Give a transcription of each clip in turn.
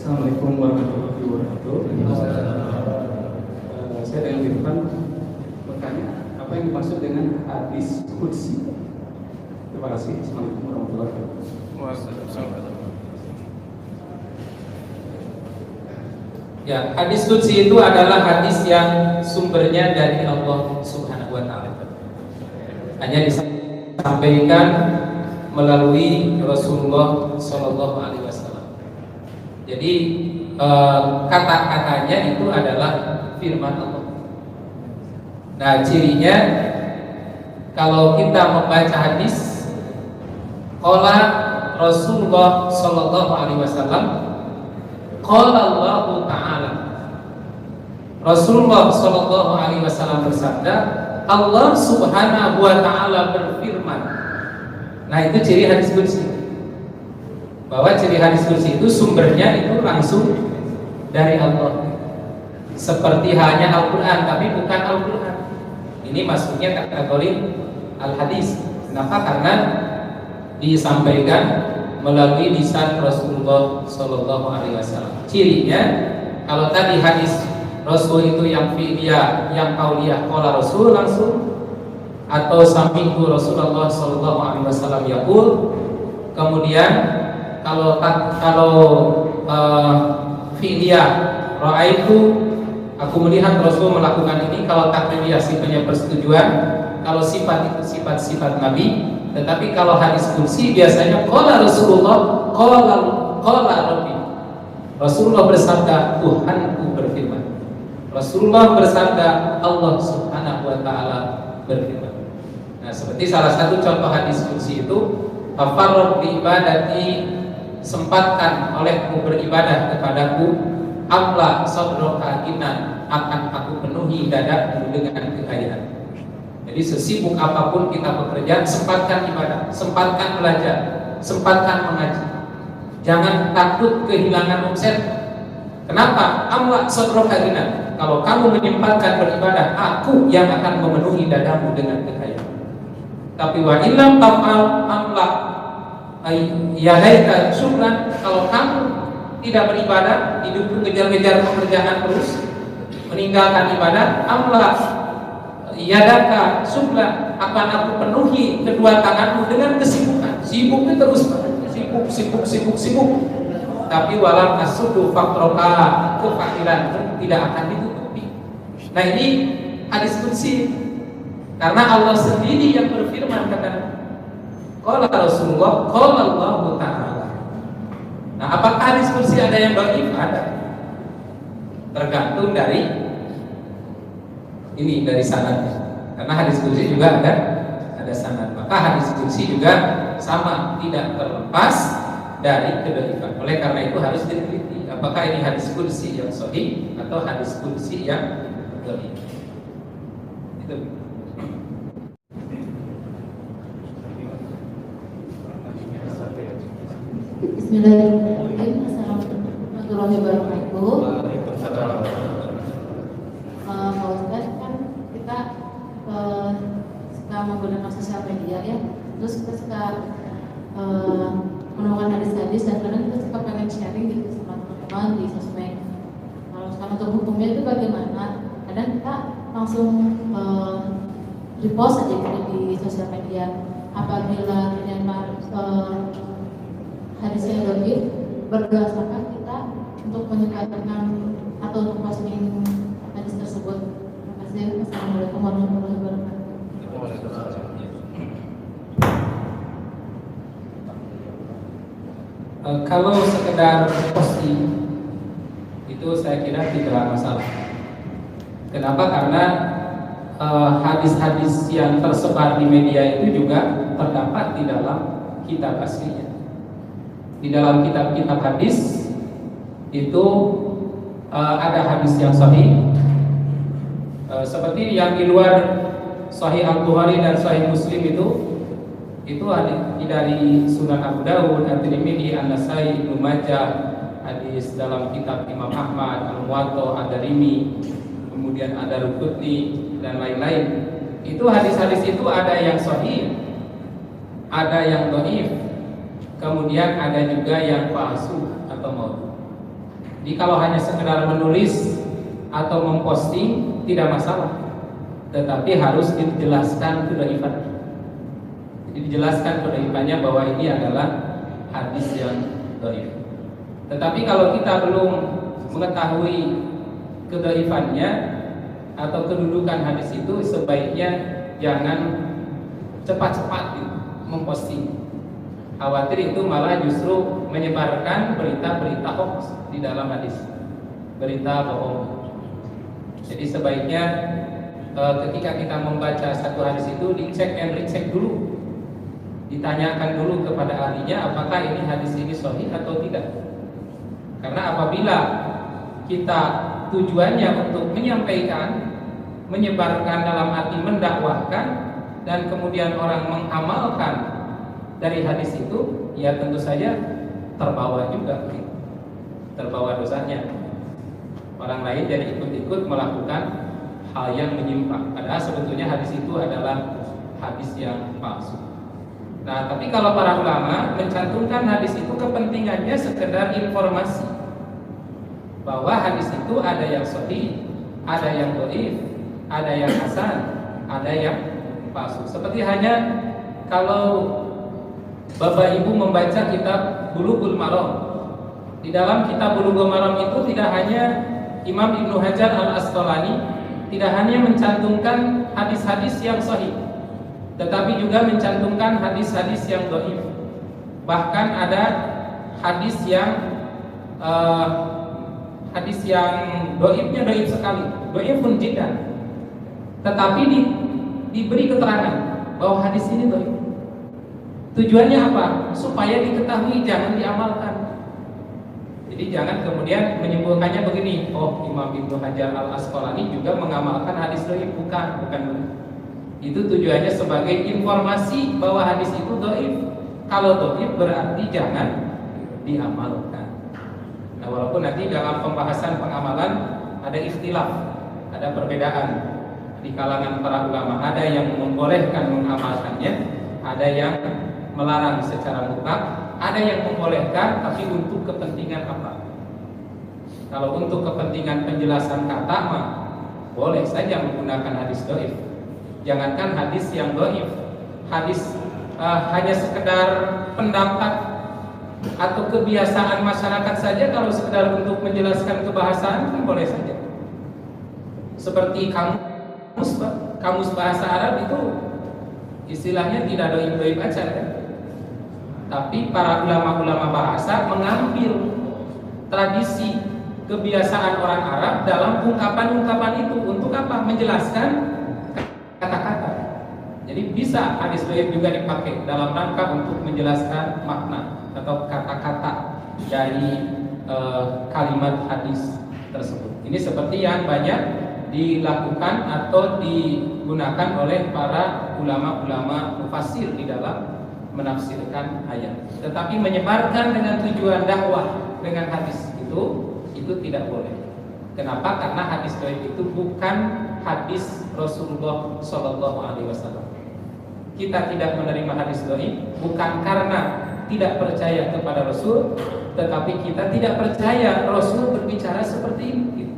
Assalamualaikum warahmatullahi wabarakatuh. Saya dengan Irfan bertanya, apa yang dimaksud dengan hadis qudsi? Terima kasih. Assalamualaikum warahmatullahi wabarakatuh. Ya, hadis qudsi itu adalah hadis yang sumbernya dari Allah Subhanahu wa taala. Hanya disampaikan melalui Rasulullah Shallallahu alaihi wasallam. Jadi kata-katanya itu adalah firman Allah. Nah, cirinya kalau kita membaca hadis qala Rasulullah Shallallahu alaihi wasallam, qala Allah Ta'ala, Rasulullah Shallallahu alaihi wasallam bersabda, Allah Subhanahu wa taala berfirman. Nah, itu ciri hadis qudsi. Bahwa ciri hadis qudsi itu sumbernya itu langsung dari Allah. Seperti hanya Al-Qur'an tapi bukan Al-Qur'an. Ini masuknya kategori al-hadis. Kenapa? Karena disampaikan melalui lisan Rasulullah Shallallahu alaihi wasallam. Cirinya kalau tadi hadis Rasul itu yang fi'liyah, yang qauliyah, qala Rasul langsung, atau sami'tu Rasulullah sallallahu alaihi wasallam yaqul. Kemudian kalau fi'liyah, ra'aitu, aku melihat Rasul melakukan ini. Kalau takriyah sifatnya persetujuan, kalau sifat itu sifat-sifat Nabi. Tetapi kalau hadis qudsi biasanya qala Rasulullah, qala Rabbi. Rasulullah bersabda, Tuhanku berfirman. Rasulullah bersabda, Allah Subhanahu wa taala berfirman. Nah, seperti salah satu contoh hadis qudsi itu, fafarrad bi ibadati, sempatkan olehku beribadah kepadaku, amla sadroka ginan, akan aku penuhi dadamu dengan kekayaan. Jadi sesibuk apapun kita bekerja, sempatkan ibadah, sempatkan belajar, sempatkan mengaji. Jangan takut kehilangan omset. Kenapa? Amla sadroka ginan. Kalau kamu menyempatkan beribadah, aku yang akan memenuhi dadamu dengan kekayaan. Tapi wa illam taf'al amla yadaika syukran. Kalau kamu tidak beribadah, hidup ngejar-ngejar pekerjaan terus, meninggalkan ibadah, amla yadaka syukran, akan aku penuhi kedua tanganmu dengan kesibukan. Sibuknya terus, sibuk. Tapi walam asudu fakroka, kefakiran tidak akan ditutupi. Nah, ini hadis qudsi. Karena Allah sendiri yang berfirman, kata qala Rasulullah, qala Allah Ta'ala. Nah, apakah hadis qudsi ada yang dhaif? Ada. Tergantung dari ini, dari sanadnya. Karena hadis qudsi juga ada sanad. Maka hadis qudsi juga sama, tidak terlepas dari kedhaifan. Oleh karena itu harus diteliti apakah ini hadis qudsi yang sahih atau hadis qudsi yang dhaif. Itu. Bismillahirrahmanirrahim. Assalamualaikum warahmatullahi wabarakatuh. Pak Ustaz, kan kita suka menggunakan sosial media ya, terus kita suka menemukan hadis-hadis dan kadang kita suka pengen sharing gitu sama teman-teman di sosmed. Kalau sekarang untuk hukumnya itu bagaimana? Kadang kita langsung repost aja gitu di sosial media. Apabila ternyata hadis yang dhaif, berdasarkan kita untuk menyebarkan atau untuk posting hadis tersebut. Terima kasih. Assalamualaikum warahmatullahi wabarakatuh. Kalau sekedar posting itu saya kira tidak masalah. Kenapa? Karena hadis-hadis yang tersebar di media itu juga terdapat di dalam kitab aslinya. Di dalam kitab-kitab hadis itu ada hadis yang sahih, seperti yang di luar Sahih Al-Bukhari dan Sahih Muslim itu hadis dari Sunan Abu Dawud, At-Tirmidzi, An-Nasai, Ibnu Majah, hadis dalam kitab Imam Ahmad, Al-Muwatta, Ad-Darimi, kemudian ada Rukutni dan lain-lain. Itu hadis-hadis itu ada yang sahih, ada yang dhaif, kemudian ada juga yang palsu atau maudhu. Jadi kalau hanya sekedar menulis atau memposting tidak masalah, tetapi harus dijelaskan kedaifannya. Jadi dijelaskan kedaifannya bahwa ini adalah hadis yang dhaif. Tetapi kalau kita belum mengetahui kedaifannya atau kedudukan hadis itu, sebaiknya jangan cepat-cepat memposting. Khawatir itu malah justru menyebarkan berita-berita hoax di dalam hadis, berita bohong. Jadi sebaiknya ketika kita membaca satu hadis itu dicek and recheck dulu, ditanyakan dulu kepada ahlinya apakah ini hadis ini sahih atau tidak. Karena apabila kita tujuannya untuk menyampaikan, menyebarkan dalam arti mendakwahkan, dan kemudian orang mengamalkan dari hadis itu, ya tentu saja terbawa juga, terbawa dosanya. Orang lain jadi ikut-ikut melakukan hal yang menyimpang, padahal sebetulnya hadis itu adalah hadis yang palsu. Nah, tapi kalau para ulama mencantumkan hadis itu kepentingannya sekedar informasi bahwa hadis itu ada yang sahih, ada yang dhaif, ada yang hasan, ada yang palsu. Seperti hanya kalau Bapak Ibu membaca kitab Bulughul Maram, di dalam kitab Bulughul Maram itu tidak hanya Imam Ibnu Hajar Al-Asqalani tidak hanya mencantumkan hadis-hadis yang sahih, tetapi juga mencantumkan hadis-hadis yang dhaif. Bahkan ada hadis yang dhaifnya dhaif sekali, dhaifun jiddan, tetapi diberi keterangan bahwa hadis ini dhaif. Tujuannya apa? Supaya diketahui, jangan diamalkan. Jadi jangan kemudian menyimpulkannya begini, oh Imam Ibnu Hajar Al-Asqalani juga mengamalkan hadis dhaif. Bukan begitu. Itu tujuannya sebagai informasi bahwa hadis itu dhaif. Kalau dhaif berarti jangan diamalkan. Nah, walaupun nanti dalam pembahasan pengamalan ada ikhtilaf, ada perbedaan di kalangan para ulama. Ada yang membolehkan mengamalkannya, ada yang melarang secara mutlak, ada yang membolehkan tapi untuk kepentingan apa? Kalau untuk kepentingan penjelasan kata mah boleh saja menggunakan hadis dhaif. Jangankan hadis yang dhaif, hadis hanya sekedar pendapat atau kebiasaan masyarakat saja, kalau sekedar untuk menjelaskan kebahasaan kan boleh saja. Seperti kamus bahasa Arab itu istilahnya tidak dhaif-dhaif aja kan? Tapi para ulama-ulama bahasa mengambil tradisi kebiasaan orang Arab dalam ungkapan-ungkapan itu untuk apa? Menjelaskan kata-kata. Jadi bisa hadis dhaif juga dipakai dalam rangka untuk menjelaskan makna atau kata-kata dari kalimat hadis tersebut. Ini seperti yang banyak dilakukan atau digunakan oleh para ulama-ulama mufassir di dalam menafsirkan ayat. Tetapi menyebarkan dengan tujuan dakwah dengan hadis itu tidak boleh. Kenapa? Karena hadis dhaif itu bukan hadis Rasulullah SAW. Kita tidak menerima hadis dhaif bukan karena tidak percaya kepada Rasul, tetapi kita tidak percaya Rasul berbicara seperti ini,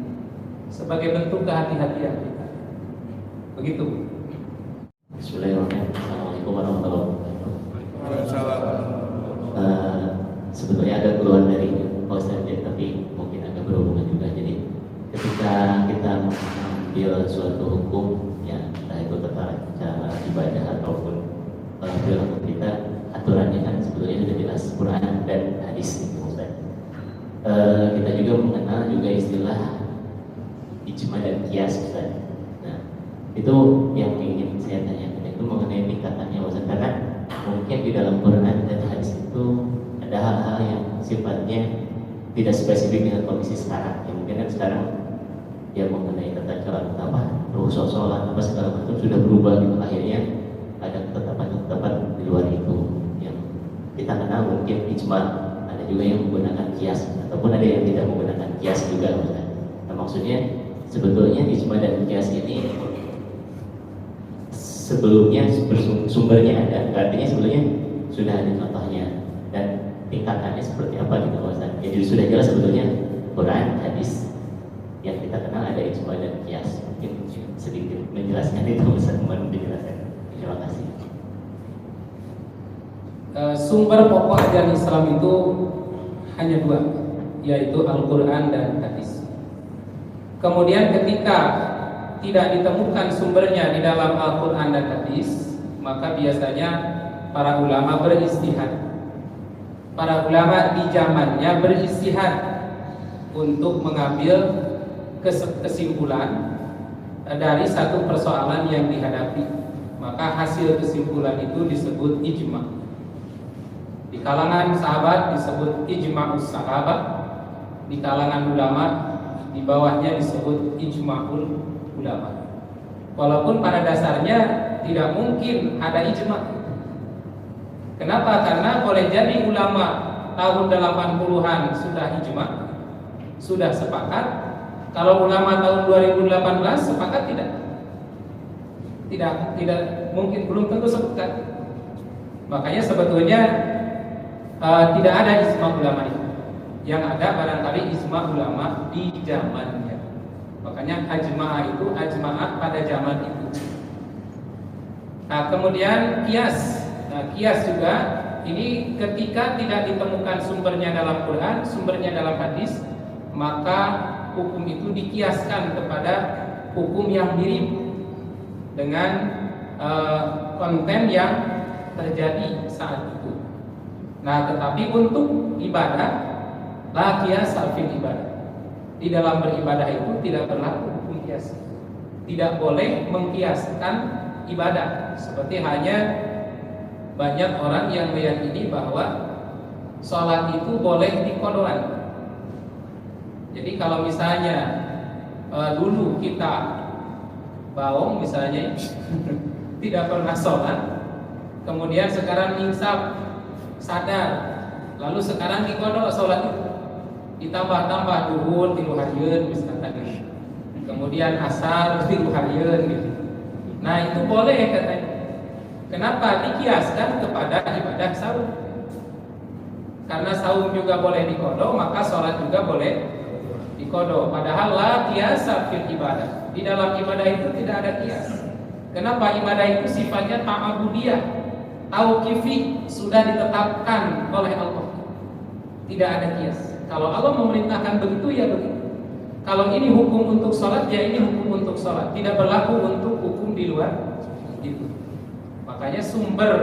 sebagai bentuk kehati-hatian kita. Begitu. Bismillahirrahmanirrahim. Assalamualaikum warahmatullahi wabarakatuh. Sebetulnya ada keluhan dari Pak Ustadz, tapi mungkin agak berhubungan juga. Jadi ketika kita mengambil suatu hukum, ya entah itu tentang cara ibadah ataupun perilaku kita, aturannya kan sebetulnya sudah jelas Quran dan hadis itu, Ustaz. Kita juga mengenal juga istilah ijma dan qiyas, Ustaz. Nah, itu yang ingin saya tanyakan, itu mengenai tingkatannya, Ustaz, karena mungkin di dalam Quran dan hadis itu ada hal-hal yang sifatnya tidak spesifik dengan kondisi sekarang. Ya mungkin kan sekarang ya mengenai tata cara rukhsah sholat apa segala macam sudah berubah gitu, akhirnya ada ketetapan-ketetapan di luar itu yang kita kenal mungkin ijma, ada juga yang menggunakan qiyas ataupun ada yang tidak menggunakan qiyas juga. Nah, maksudnya sebetulnya ijma dan qiyas ini sebelumnya sumbernya ada, artinya sebelumnya sudah ada contohnya dan tingkatannya seperti apa gitu, Ustaz. Jadi sudah jelas sebetulnya Quran, hadis. Yang kita kenal ada ijma dan qiyas. Mungkin sedikit menjelaskan itu, Ustaz Umar menjelaskan. Terima kasih. Sumber pokok ajaran Islam itu hanya dua, yaitu Al-Quran dan hadis. Kemudian ketika tidak ditemukan sumbernya di dalam Al-Quran dan hadis, maka biasanya para ulama beristihad. Para ulama di zamannya beristihad untuk mengambil kesimpulan dari satu persoalan yang dihadapi. Maka hasil kesimpulan itu disebut ijma. Di kalangan sahabat disebut ijma'us sahabat, di kalangan ulama di bawahnya disebut ijma'ul ulama. Walaupun pada dasarnya tidak mungkin ada ijma'. Kenapa? Karena boleh jadi ulama tahun 80-an sudah ijma', sudah sepakat. Kalau ulama tahun 2018 sepakat tidak? Tidak mungkin, belum tentu sepakat. Makanya sebetulnya tidak ada ijma' ulama itu. Yang ada barangkali ijma' ulama di zamannya. Makanya ajma'ah itu ajma'ah pada zaman itu. Nah, kemudian qiyas. Nah, qiyas juga ini ketika tidak ditemukan sumbernya dalam Quran, sumbernya dalam hadis, maka hukum itu dikiaskan kepada hukum yang mirip dengan konten yang terjadi saat itu. Nah, tetapi untuk ibadah, la qiyasa fil ibadah. Di dalam beribadah itu tidak berlaku hukum qiyas. Tidak boleh mengkiaskan ibadah. Seperti hanya banyak orang yang meyakini bahwa sholat itu boleh diqodhoan. Jadi kalau misalnya dulu kita baong misalnya tidak pernah sholat, kemudian sekarang insaf sadar, lalu sekarang diqodho sholat itu, ditambah-tambah duhur 3 harieun misalkan, kemudian asar 3 harieun gitu. Nah itu boleh katanya. Kenapa? Dikiaskan kepada ibadah saum. Karena saum juga boleh diqodho, maka sholat juga boleh diqodho. Padahal la qiyasa fil ibadah. Di dalam ibadah itu tidak ada qiyas. Kenapa? Ibadah itu sifatnya ta'abudiyah, tauqifiyah, sudah ditetapkan oleh Allah. Tidak ada qiyas. Kalau Allah memerintahkan begitu ya begitu. Kalau ini hukum untuk sholat, ya ini hukum untuk sholat. Tidak berlaku untuk hukum di luar itu. Makanya sumber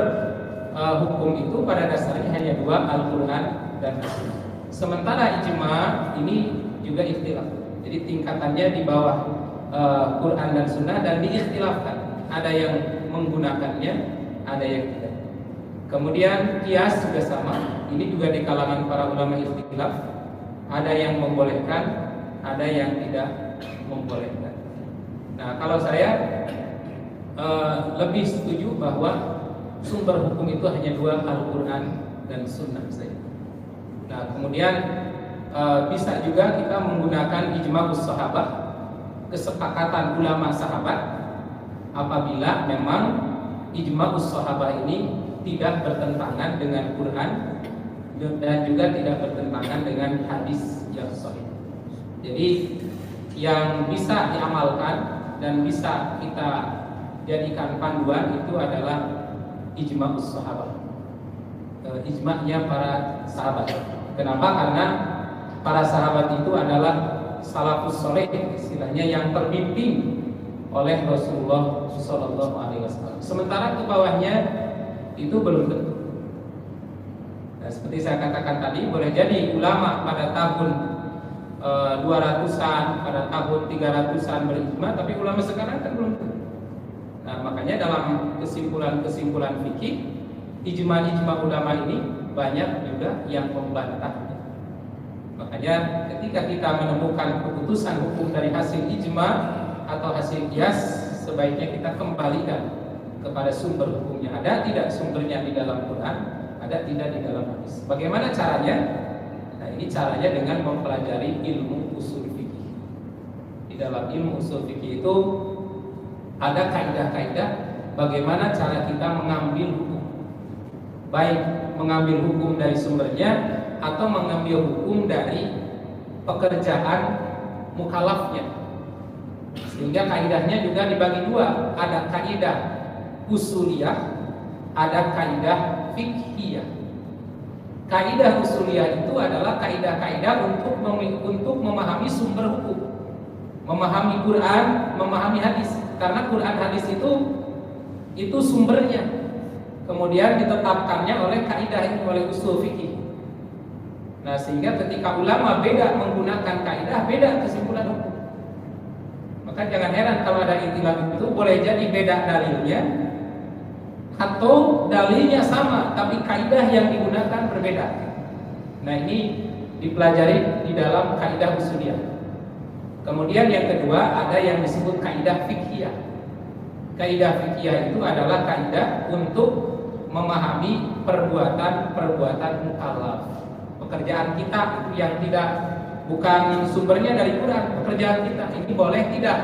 hukum itu pada dasarnya hanya dua, Al-Quran dan Hadis. Sementara ijma ini juga ikhtilaf. Jadi tingkatannya di bawah Quran dan Sunnah dan diikhtilafkan. Ada yang menggunakannya, ada yang tidak. Kemudian qiyas juga sama. Ini juga di kalangan para ulama ikhtilaf. Ada yang membolehkan, ada yang tidak membolehkan. Nah, kalau saya lebih setuju bahwa sumber hukum itu hanya dua, Al-Quran dan Sunnah saja. Nah, kemudian bisa juga kita menggunakan ijma'us sahabat, kesepakatan ulama sahabat, apabila memang ijma'us sahabat ini tidak bertentangan dengan Quran dan juga tidak bertentangan dengan hadis yang sahih. Jadi yang bisa diamalkan dan bisa kita jadikan panduan itu adalah ijma'us sahabat, ijma'nya para sahabat. Kenapa? Karena para sahabat itu adalah salafus soleh, istilahnya yang terbimbing oleh Rasulullah Sallallahu Alaihi Wasallam. Sementara ke bawahnya itu belum tentu. Nah, seperti saya katakan tadi, boleh jadi ulama pada tahun 200-an, pada tahun 300-an berijma, tapi ulama sekarang kan belum tentu. Nah, makanya dalam kesimpulan-kesimpulan fikih, ijma ulama ini banyak juga yang membantahnya. Makanya ketika kita menemukan keputusan hukum dari hasil ijma atau hasil qiyas, sebaiknya kita kembalikan kepada sumber hukumnya. Ada tidak sumbernya di dalam Quran, ada tidak di dalam hadis. Bagaimana caranya? Nah, ini caranya dengan mempelajari ilmu usul fikih. Di dalam ilmu usul fikih itu ada kaidah-kaidah bagaimana cara kita mengambil hukum, baik mengambil hukum dari sumbernya atau mengambil hukum dari pekerjaan mukallafnya. Sehingga kaidahnya juga dibagi dua, ada kaidah usuliyah, ada kaidah fiqhiyah. Kaidah usuliyah itu adalah kaidah-kaidah untuk memahami sumber hukum, memahami Quran, memahami hadis. Karena Quran hadis itu sumbernya. Kemudian ditetapkannya oleh kaidah ini, oleh usul fikih. Nah, sehingga ketika ulama beda menggunakan kaidah, beda kesimpulan hukum. Maka jangan heran kalau ada ikhtilaf itu, boleh jadi beda dalilnya atau dalilnya sama tapi kaidah yang digunakan berbeda. Nah, ini dipelajari di dalam kaidah usuliyah. Kemudian yang kedua ada yang disebut kaidah fiqhiyah. Kaidah fiqhiyah itu adalah kaidah untuk memahami perbuatan mukallaf. Pekerjaan kita itu yang bukan sumbernya dari Quran, pekerjaan kita ini boleh tidak.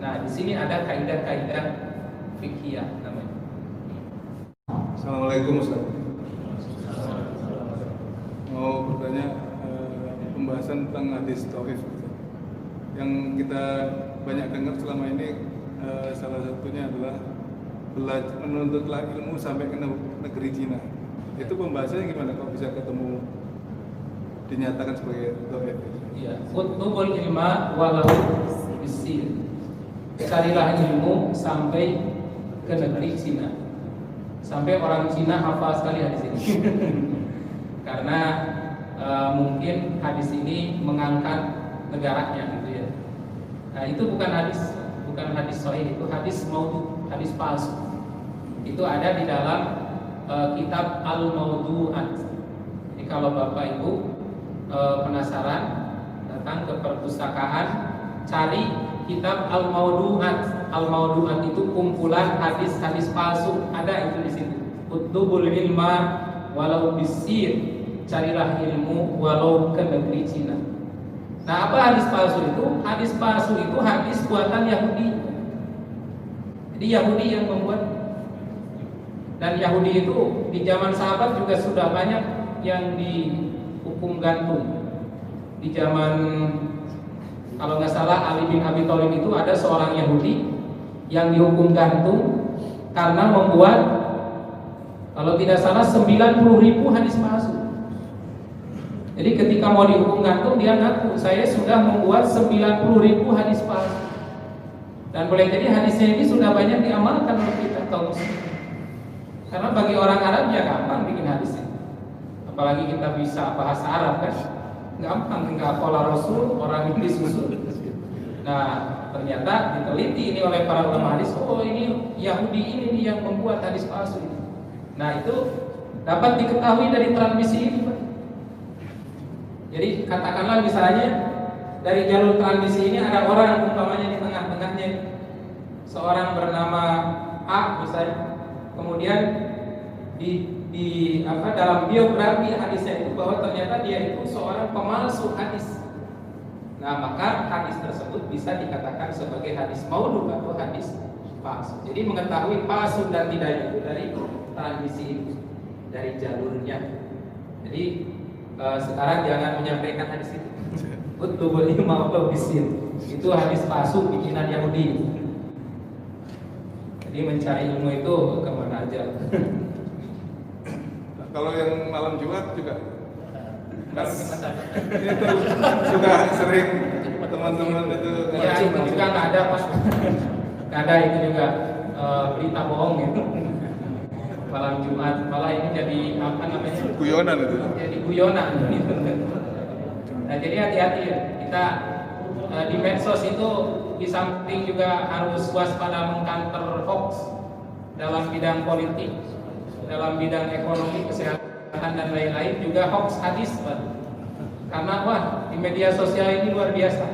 Nah, di sini ada kaidah-kaidah fiqhiyah namanya. Assalamualaikum Ustaz. Mau bertanya pembahasan tentang hadis tauhid yang kita banyak dengar selama ini, salah satunya adalah menuntutlah ilmu sampai ke negeri Cina. Itu pembahasannya gimana? Kok bisa ketemu dinyatakan sebagai tauhid? Iya, utlubul ilma walau bisir. Carilah ilmu sampai ke negeri Cina. Sampai orang Cina hafal sekali hadis ini. Karena mungkin hadis ini mengangkat negaranya gitu ya. Nah, itu bukan hadis sahih, itu hadis maudhu, hadis palsu. Itu ada di dalam kitab Al-Mawdu'at. Jadi kalau Bapak Ibu penasaran, datang ke perpustakaan, cari kitab Al-Mawdu'at. Al-Mawdu'at itu kumpulan hadis-hadis palsu, ada itu di situ. Utlubul ilma walau bisir, carilah ilmu walau ke negeri Cina. Nah, apa hadis palsu itu? Hadis palsu itu hadis buatan Yahudi. Jadi Yahudi yang membuat. Dan Yahudi itu di zaman sahabat juga sudah banyak yang dihukum gantung. Di zaman, kalau nggak salah, Ali bin Abi Thalib itu ada seorang Yahudi yang dihukum gantung karena membuat, kalau tidak salah, 90.000 hadis palsu. Jadi ketika mau dihukum gantung, dia ngaku, saya sudah membuat 90.000 hadis palsu. Dan boleh jadi hadisnya ini sudah banyak diamalkan oleh kita kaum muslim. Karena bagi orang Arab ya gampang bikin hadisnya. Apalagi kita bisa bahasa Arab kan, gampang, tinggal qala Rasul, orang yang disusul. Nah, ternyata diteliti ini oleh para ulama hadis, oh ini Yahudi ini nih yang membuat hadis palsu ini. Nah, itu dapat diketahui dari transmisi ini, Pak. Jadi katakanlah misalnya dari jalur transmisi ini ada orang umpamanya di tengah-tengahnya, seorang bernama A misalnya, kemudian dalam biografi hadisnya itu bahwa ternyata dia itu seorang pemalsu hadis. Nah, maka hadis tersebut bisa dikatakan sebagai hadis maudhu atau hadis palsu. Jadi mengetahui palsu dan tidaknya itu dari transmisi itu, dari jalurnya. Jadi sekarang jangan menyampaikan hadis itu. Utlubul ilma walau bisir. Itu hadis palsu bikinan Yahudi. Jadi mencari ilmu itu kemana aja. Kalau yang malam Jumat juga kan itu juga sering teman-teman itu Ya, itu juga nggak ada Pak. Nggak ada itu juga berita bohong gitu. Malam Jumat, malah ini jadi apa namanya? guyonan itu. Jadi guyonan gitu. Nah, jadi hati-hati ya. Kita di medsos itu di samping juga harus waspada mengcounter hoax dalam bidang politik, dalam bidang ekonomi, kesehatan dan lain-lain, juga hoax hadis, Pak. Karena wah, di media sosial ini luar biasa,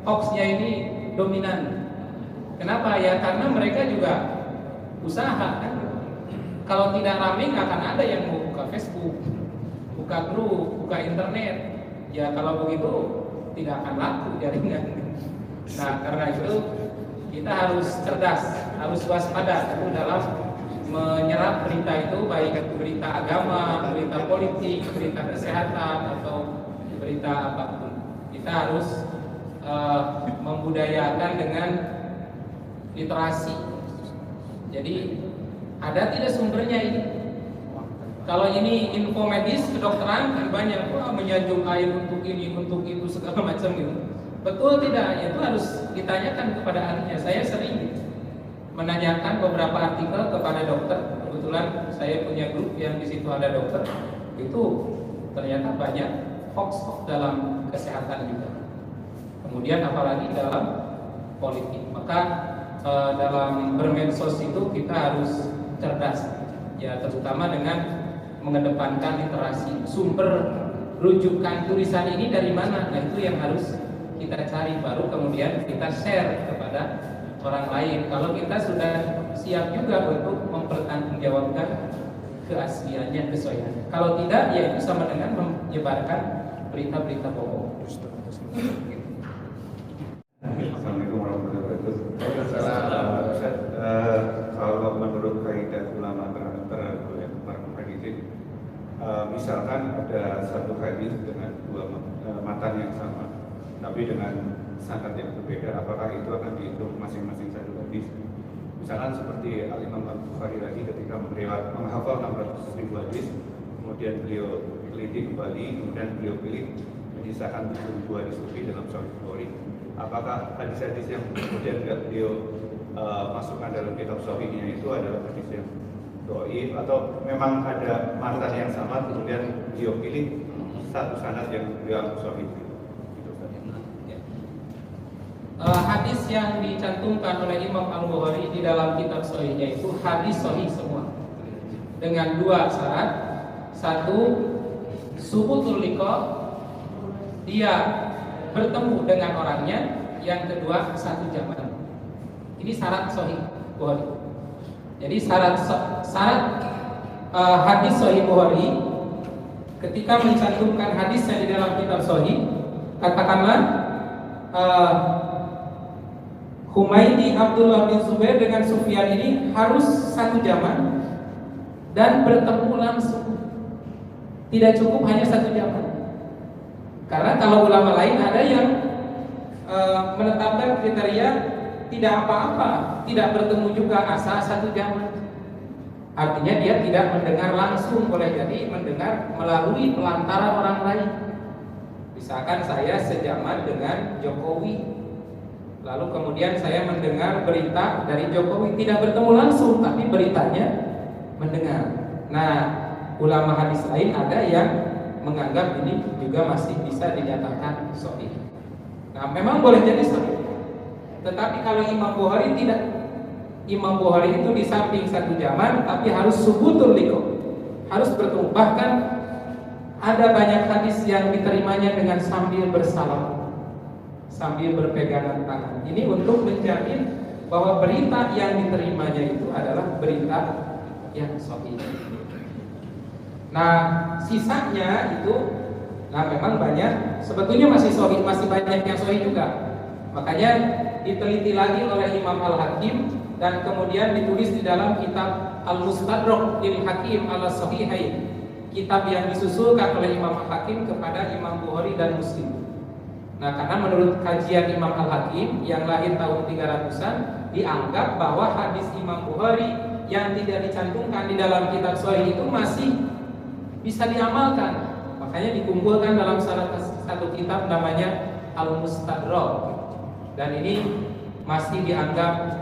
hoaxnya ini dominan. Kenapa ya? Karena mereka juga usaha kan. Kalau tidak ramai nggak akan ada yang mau buka Facebook, buka grup, buka internet. Ya kalau begitu tidak akan laku jaringan. Nah, karena itu kita harus cerdas, harus waspada dalam menyerap berita itu, baik itu berita agama, berita politik, berita kesehatan atau berita apapun. kita harus membudayakan dengan literasi. Jadi ada tidak sumbernya ini? Kalau ini info medis kedokteran kan banyak, wah menyanjung air untuk ini, untuk itu segala macam gitu. Betul tidak? Itu harus ditanyakan kepada ahlinya. Saya sering menanyakan beberapa artikel kepada dokter. Kebetulan saya punya grup yang di situ ada dokter. Itu ternyata banyak hoax dalam kesehatan juga. Kemudian apalagi dalam politik. Maka dalam bermedsos itu kita harus cerdas, ya terutama dengan mengedepankan literasi. Sumber rujukan tulisan ini dari mana? Nah itu yang harus kita cari, baru kemudian kita share kepada orang lain. Kalau kita sudah siap juga untuk mempertanggungjawabkan keasliannya, kesohihannya. Kalau tidak, ya itu sama dengan menyebarkan berita-berita bohong. Assalamualaikum warahmatullahi wabarakatuh. Kalau menurut kaidah ulama misalkan ada satu hadis dengan dua matan yang sama, tapi dengan sanad yang berbeda, apakah itu akan dihitung masing-masing satu hadis? Misalkan seperti Al-Imam Al-Bukhari lagi ketika menghafal 600.000 hadis, kemudian beliau teliti kembali, kemudian beliau pilih menyisakan 7.000 hadis lebih dalam Sahih Bukhari. Apakah hadis-hadis yang kemudian beliau masukkan dalam kitab Sahihnya itu adalah hadis yang doif, atau memang ada matan yang sama kemudian beliau pilih satu sanad yang beliau sahih? Hadis yang dicantumkan oleh Imam Al-Bukhari di dalam kitab Sahihnya itu hadis sahih semua dengan dua syarat. Satu, subutul liqa, dia bertemu dengan orangnya. Yang kedua, satu zaman. Ini syarat sahih Bukhari. Jadi syarat hadis Sahih Bukhari, ketika mencantumkan hadisnya di dalam kitab Sahih, katakanlah Humaydi Abdullah bin Zubair dengan Sufyan ini harus satu zaman dan bertemu langsung. Tidak cukup hanya satu zaman. Karena kalau ulama lain ada yang menetapkan kriteria tidak apa-apa, tidak bertemu juga asal satu zaman. Artinya dia tidak mendengar langsung, boleh jadi mendengar melalui pelantara orang lain. Misalkan saya sejaman dengan Jokowi, lalu kemudian saya mendengar berita dari Jokowi, tidak bertemu langsung, tapi beritanya mendengar. Nah, ulama hadis lain ada yang menganggap ini juga masih bisa dinyatakan sahih. Nah, memang boleh jadi sahih. Tetapi kalau Imam Bukhari tidak, Imam Bukhari itu di samping satu zaman, tapi harus subutul liqa, harus bertemu. Bahkan ada banyak hadis yang diterimanya dengan sambil bersalam, sambil berpegangan tangan. Ini untuk menjamin bahwa berita yang diterimanya itu adalah berita yang sahih. Nah, sisanya itu, nah memang banyak, sebetulnya masih sahih, masih banyak yang sahih juga. Makanya diteliti lagi oleh Imam Al-Hakim dan kemudian ditulis di dalam kitab Al-Mustadrak lil Hakim ala Sahihain, kitab yang disusulkan oleh Imam Al-Hakim kepada Imam Bukhari dan Muslim. Nah, karena menurut kajian Imam Al-Hakim yang lahir tahun 300-an, dianggap bahwa hadis Imam Bukhari yang tidak dicantumkan di dalam kitab Sahih itu masih bisa diamalkan. Makanya dikumpulkan dalam salah satu kitab namanya Al-Mustadrak. Dan ini masih dianggap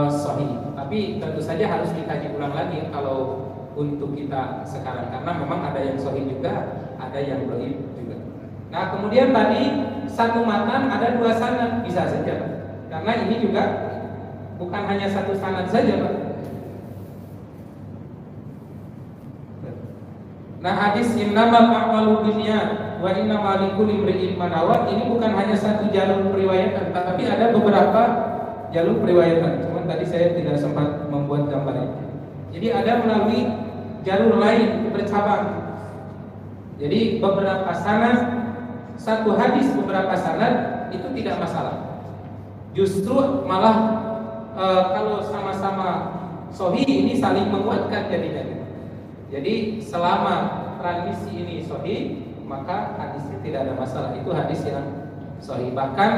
sahih. Tapi tentu saja harus dikaji ulang lagi kalau untuk kita sekarang, karena memang ada yang sahih juga, ada yang dhaif juga. Nah, kemudian tadi satu matan ada dua sanad, bisa saja, karena ini juga bukan hanya satu sanad saja, Pak. Nah, hadis innamal a'malu binniyat wa innamal likulli imri'in ma nawa, ini bukan hanya satu jalur periwayatan, tapi ada beberapa jalur periwayatan. Cuman tadi saya tidak sempat membuat gambarnya. Jadi ada melalui jalur lain bercabang. Jadi beberapa sanad, satu hadis beberapa sanad itu tidak masalah. Justru malah kalau sama-sama sahih ini saling menguatkan jadinya. Jadi selama transmisi ini sahih, maka hadisnya tidak ada masalah. Itu hadis yang sahih. Bahkan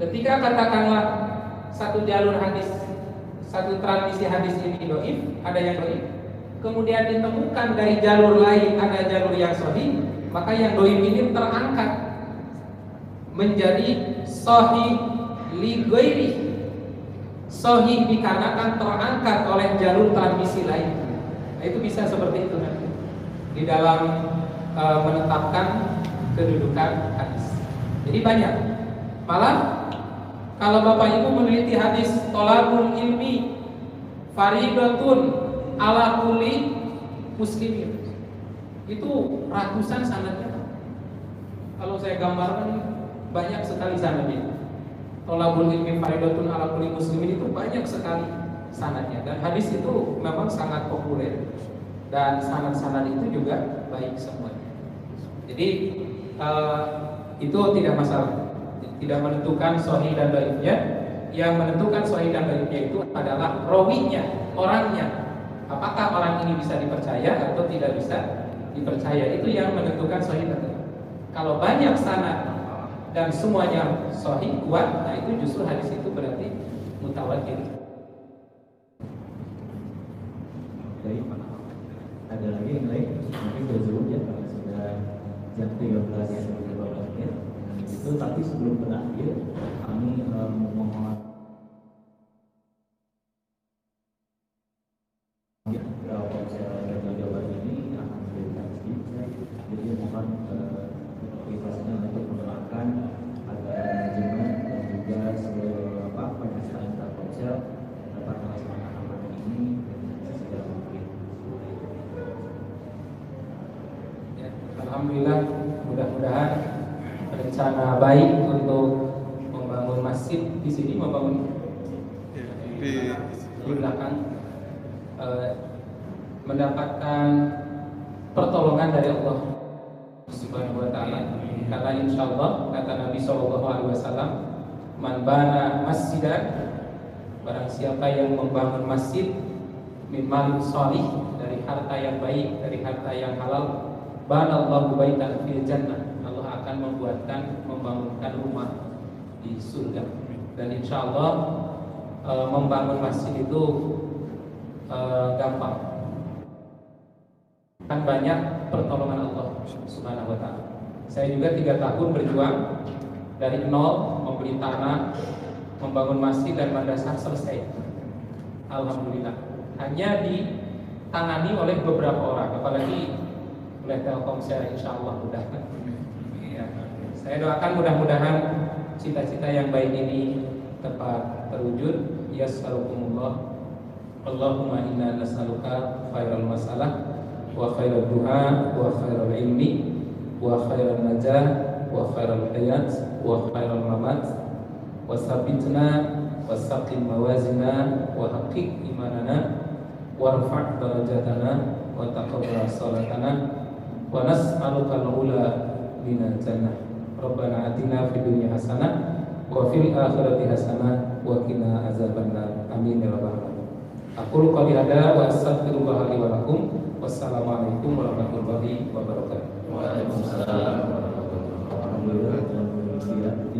ketika katakanlah satu jalur hadis, satu transmisi hadis ini dhaif, ada yang dhaif, kemudian ditemukan dari jalur lain ada jalur yang sahih, maka yang dhaif ini terangkat menjadi sahih li ghairi. Sahih dikarenakan terangkat oleh jalur transmisi lain. Nah, itu bisa seperti itu nanti di dalam menetapkan kedudukan hadis. Jadi banyak. Malah kalau Bapak Ibu meneliti hadis tolabul ilmi faridatun ala kulli muslimin, itu ratusan sanadnya. Kalau saya gambarkan banyak sekali sanadnya. Tolabul ilmi faridatun ala kulli muslimin itu banyak sekali sanadnya, dan hadis itu memang sangat populer dan sanad-sanad itu juga baik semuanya. Jadi itu tidak masalah, tidak menentukan sahih dan dhaifnya. Yang menentukan sahih dan dhaifnya itu adalah rawinya, orangnya. Apakah orang ini bisa dipercaya atau tidak bisa dipercaya, itu yang menentukan sahih dan dhaif. Kalau banyak sanad dan semuanya sahih kuat, nah itu justru hadis itu berarti mutawatir. Baik, ada lagi yang lain? Mungkin berjauh ya, karena sudah jam 13:15 itu. Tapi sebelum berakhir, kami memohon jawaban ini akan diberikan sedikit. Jadi mohon privasinya untuk menerangkan agar manajemen dan juga seluruh penyelesaian Telkomsel dapat melaksanakan amanah ini dengan segera mungkin. Ya, alhamdulillah, mudah-mudahan rencana baik untuk membangun masjid di sini, membangun di belakang, mendapatkan pertolongan dari Allah Subhanahu wa taala. Karena insyaallah kata Nabi SAW, man bana masjidan, barang siapa yang membangun masjid, min malin shalih, dari harta yang baik, dari harta yang halal, banallahu baitan fil jannah, Allah akan membangunkan rumah di surga. Dan insyaallah membangun masjid itu gampang, kan banyak pertolongan Allah Subhanahu wa taala. Saya juga 3 tahun berjuang dari nol, membeli tanah, membangun masjid dan madrasah selesai. Alhamdulillah. Hanya ditangani oleh beberapa orang, apalagi oleh Telkomsel, insyaallah mudah. Ya. Saya doakan mudah-mudahan cita-cita yang baik ini tepat terwujud. Yas'alukumullah. Allahumma inna nas'aluka khairal masalah wa khairal du'a wa khairal ilmi wa khairal najah wa khairal hayat wa khairal mamat wa sabitna wa saqim mawazina wa haqiq imanana wa rfa' darajatana wa taqabbal salatana wa nas'aluka al-ula minal jannah. Rabbana atina fid dunya hasanah wa fil akhirati hasanah wa qina azabannar. Amin ya rabbal alamin. Aqulu qouli hadza wa astaghfirullah li wa lakum. Wassalamualaikum warahmatullahi wabarakatuh. Waalaikumsalam warahmatullahi wabarakatuh.